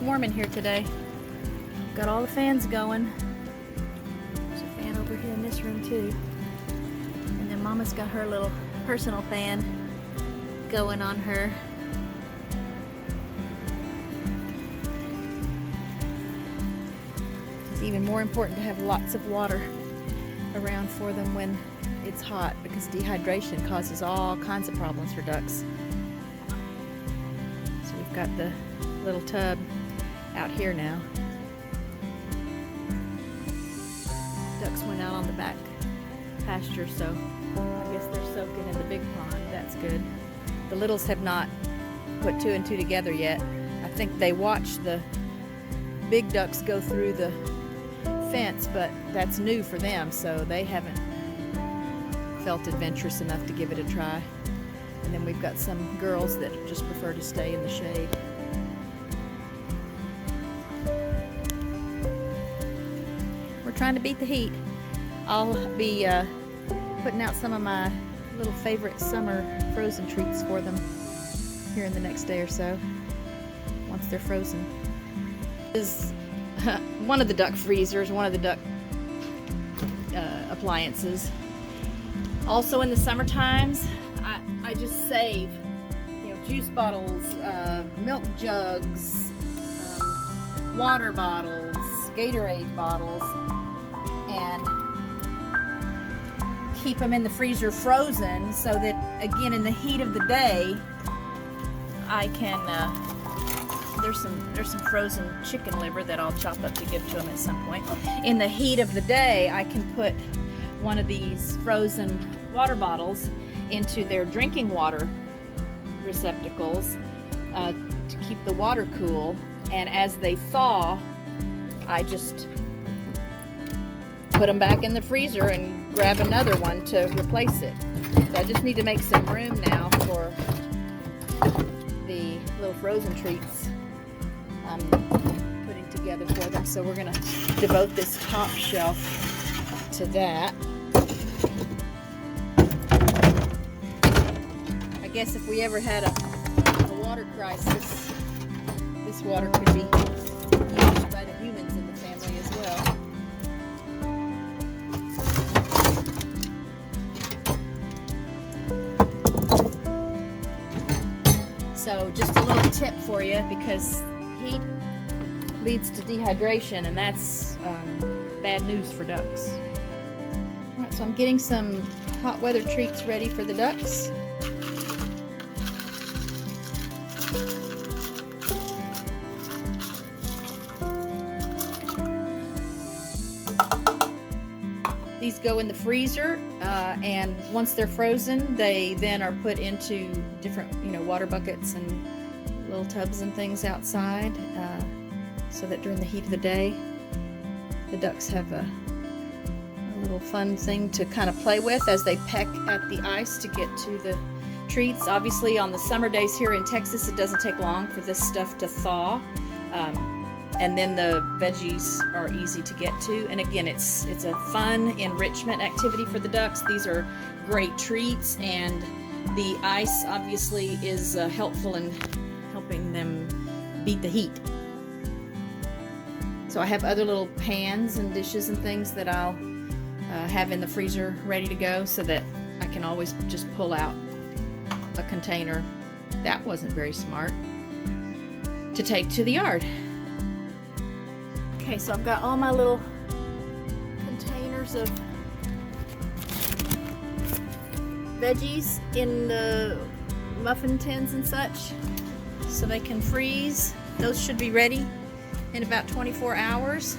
warm in here today. Got all the fans going. There's a fan over here in this room too. And then Mama's got her little personal fan going on her. It's even more important to have lots of water around for them when it's hot, because dehydration causes all kinds of problems for ducks. So we've got the little tub out here now. Ducks went out on the back pasture, so I guess they're soaking in the big pond. That's good. The littles have not put two and two together yet. I think they watched the big ducks go through the fence, but that's new for them, so they haven't felt adventurous enough to give it a try. And then we've got some girls that just prefer to stay in the shade. We're trying to beat the heat. I'll be putting out some of my little favorite summer frozen treats for them here in the next day or so, once they're frozen. This is one of the duck freezers, one of the duck appliances. Also in the summer times, I just save, juice bottles, milk jugs, water bottles, Gatorade bottles, and keep them in the freezer frozen, so that again in the heat of the day I can there's some frozen chicken liver that I'll chop up to give to them at some point. In the heat of the day, I can put one of these frozen water bottles into their drinking water receptacles to keep the water cool, and as they thaw, I just put them back in the freezer and grab another one to replace it. So I just need to make some room now for the little frozen treats I'm putting together for them. So we're going to devote this top shelf to that. I guess if we ever had a water crisis, this water could be used by the humans in the family as well. So just a little tip for you, because heat leads to dehydration, and that's bad news for ducks. All right, so I'm getting some hot weather treats ready for the ducks. These go in the freezer, and once they're frozen, they then are put into different, water buckets and little tubs and things outside, so that during the heat of the day, the ducks have a little fun thing to kind of play with as they peck at the ice to get to the treats. Obviously, on the summer days here in Texas, it doesn't take long for this stuff to thaw. And then the veggies are easy to get to. And again, it's a fun enrichment activity for the ducks. These are great treats, and the ice obviously is helpful in helping them beat the heat. So I have other little pans and dishes and things that I'll have in the freezer ready to go, so that I can always just pull out a container. That wasn't very smart. To take to the yard. Okay, so I've got all my little containers of veggies in the muffin tins and such, so they can freeze. Those should be ready in about 24 hours.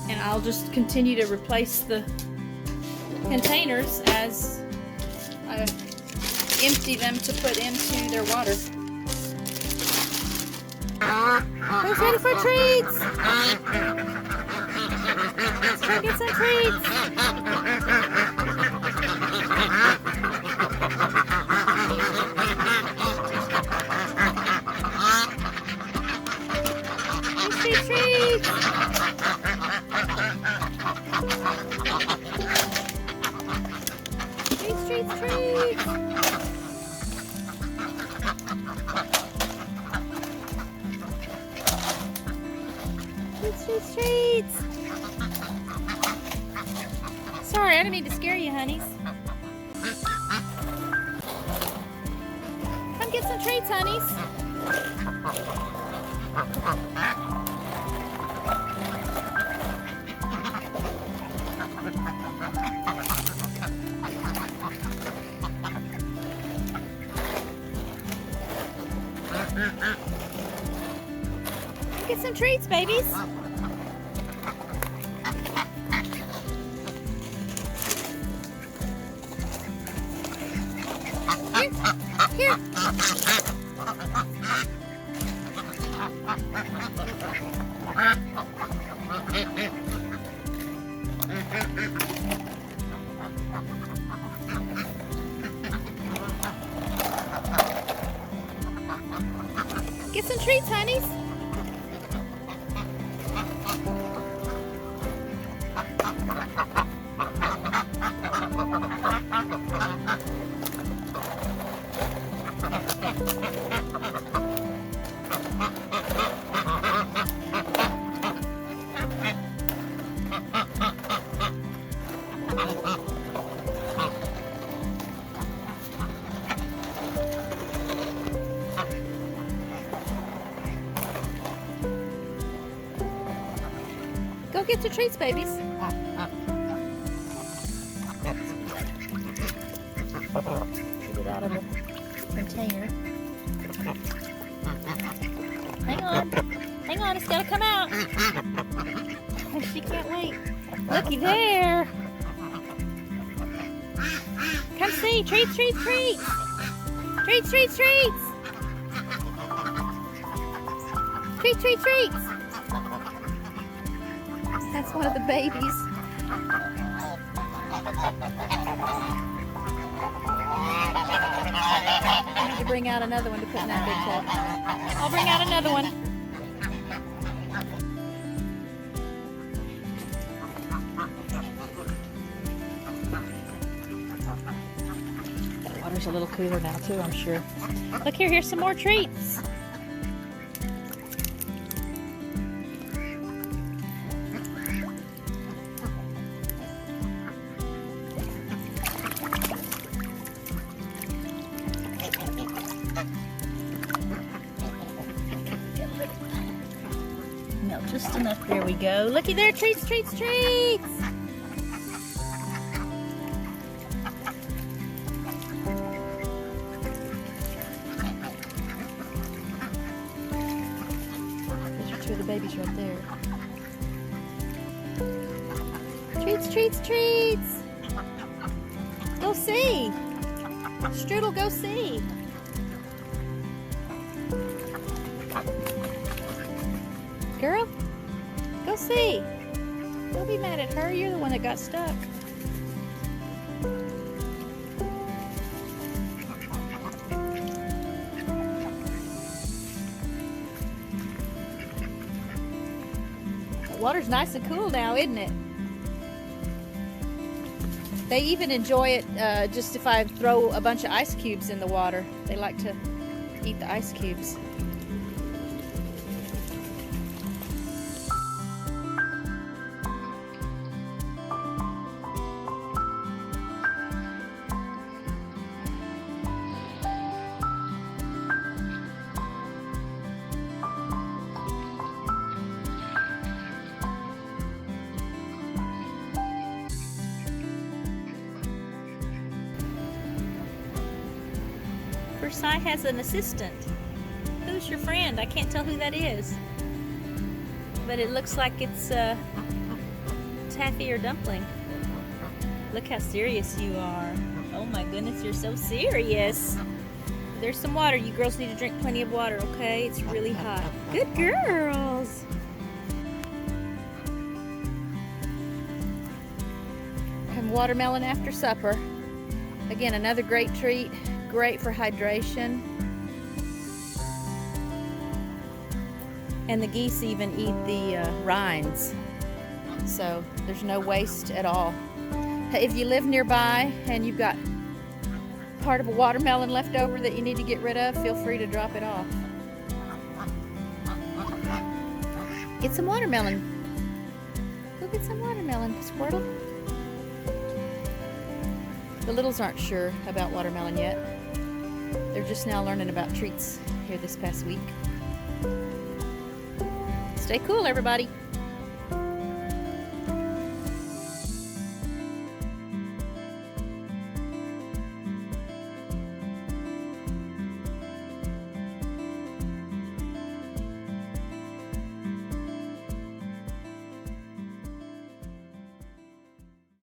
And I'll just continue to replace the containers as I empty them to put into their water. Who's ready for treats? Let's go get some treats. Treats. Treats. Treats, treats. Sorry, I didn't mean to scare you, honeys. Come get some treats, honeys. Get some treats, babies. Here, here. Get some treats, honeys. Go get your treats, babies. Get it out of the container. Hang on, it's gotta come out. She can't wait. Looky there. Come see, treats, treats, treats. Treats, treats, treats. Treats, treats, treats. That's one of the babies. I need to bring out another one to put in that big cup. I'll bring out another one. The water's a little cooler now too, I'm sure. Look here, here's some more treats. No, just enough. There we go. Looky there, treats, treats, treats. There's two of the babies right there. Treats, treats, treats. Go see. Strudel, go see. Girl, go see. Don't be mad at her. You're the one that got stuck. The water's nice and cool now, isn't it? They even enjoy it just if I throw a bunch of ice cubes in the water. They like to eat the ice cubes. Versailles has an assistant. Who's your friend? I can't tell who that is. But it looks like it's Taffy or Dumpling. Look how serious you are. Oh my goodness, you're so serious. There's some water. You girls need to drink plenty of water, okay? It's really hot. Good girls. Have watermelon after supper. Again, another great treat. Great for hydration. And the geese even eat the rinds. So there's no waste at all. If you live nearby and you've got part of a watermelon left over that you need to get rid of, feel free to drop it off. Get some watermelon. go get some watermelon, Squirtle. The littles aren't sure about watermelon yet. They're just now learning about treats here this past week. Stay cool, everybody.